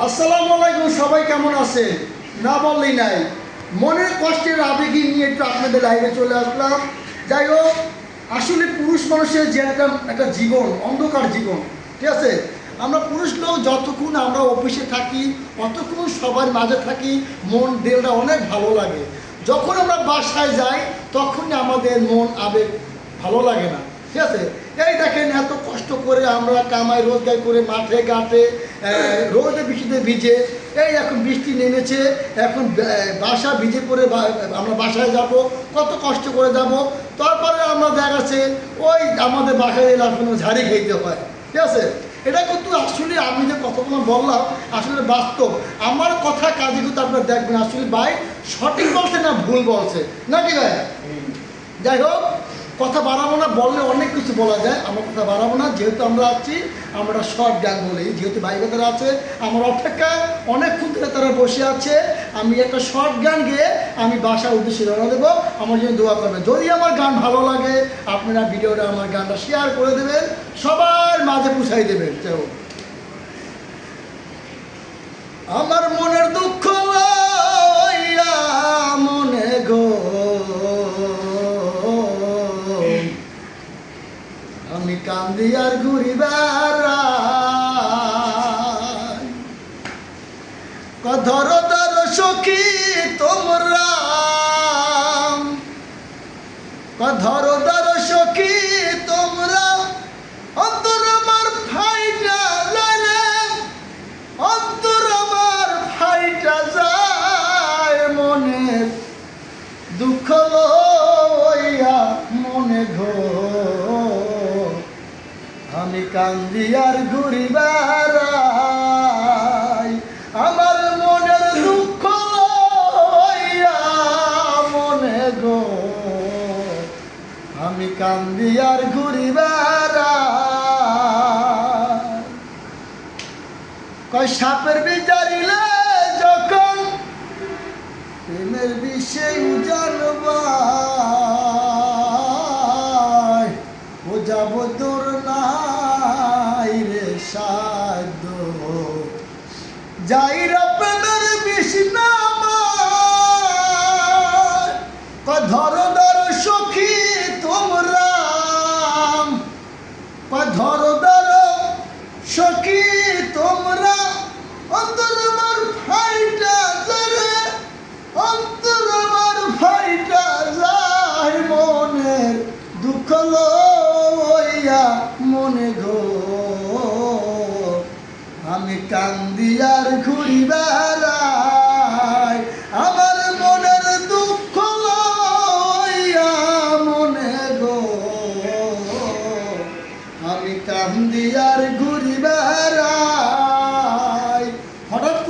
আসসালামু আলাইকুম, সবাই কেমন আছে? না বললেই নাই, মনের কষ্টের আবেগী নিয়ে একটু আপনাদের লাইভে চলে আসলাম। যাই হোক, আসলে পুরুষ মানুষের যে একটা জীবন, অন্ধকার জীবন, ঠিক আছে। আমরা পুরুষ লোক যতক্ষণ আমরা অফিসে থাকি ততক্ষণ সবার মাঝে থাকি, মন দিলটা অনেক ভালো লাগে। যখন আমরা বাসায় যাই তখন আমাদের মন আবেগ ভালো লাগে না, ঠিক আছে। এই দেখেন, এত কষ্ট করে আমরা কামাই রোজগার করে মাঠে ঘাটে রোদে বৃষ্টিতে ভিজে, এই এখন বৃষ্টি নেমেছে, এখন বাসা ভিজে পড়ে আমরা বাসায় যাব, কত কষ্ট করে যাব। তারপরে আমরা দেখাচ্ছে ওই আমাদের বাসায় এলে কোনো ঝাড়ি খাইতে হয়, ঠিক আছে। এটা কিন্তু আসলে আমি যে কথাগুলো বললাম আসলে বাস্তব, আমার কথা কাজে কিন্তু আপনারা দেখবেন আসলে ভাই সঠিক বলছে না ভুল বলছে নাকি ভাই। যাই হোক, কথা বাড়াবো না, বললে অনেক কিছু বলা যায়, আমার কথা বাড়াবো না। যেহেতু আমরা আছি, আমরা শর্ট গান বলি, যেহেতু ভাই বোনেরা আছে আমার অপেক্ষায় অনেকক্ষণ ধরে তারা বসে আছে, আমি একটা শর্ট গান গেয়ে আমি বাসার উদ্দেশ্যে রওনা দেবো। আমার জন্য দোয়া করবেন। যদি আমার গান ভালো লাগে আপনারা ভিডিওটা আমার গানটা শেয়ার করে দেবেন, সবার মাঝে পৌঁছাই দেবেন। চলো, আমার মনের দুঃখ লইয়া মনে গো আমি কান্দি আর ঘুরি বেড়াই, ধরো ধরো সখী তোমরা, ধরো ধরো সখী তোমরা, অন্তর আমার ফাইটা জানে, অন্তর আমার ফাইটা যায়, মনের দুঃখ লইয়া মনে ঘো আমি কান্দি আর ঘুরি বেড়াই, আমার মনের দুঃখ লইয়া মনে গো আমি কান্দি আর ঘুরি বেড়াই। কয় সাপের বিচারিলে যখন প্রেমের বিষয় জানবাই, ও যাব তোর নাই রে সাধ্য, যাই রা প্রেমের বিষ নামায়, ধরো ধরো সখী তোমরা, ধরো ধরো সখী তোমরা, অন্তর আমার ফাইটা যায়, অন্তর আমার ফাইটা যায়, মনের দুঃখ লইয়া মনে গো আমি কান্দি আর ঘুরি বেড়াই, আমার মনের দুঃখ লইয়া মনে গো আমি কান্দি আর ঘুরি বেড়াই।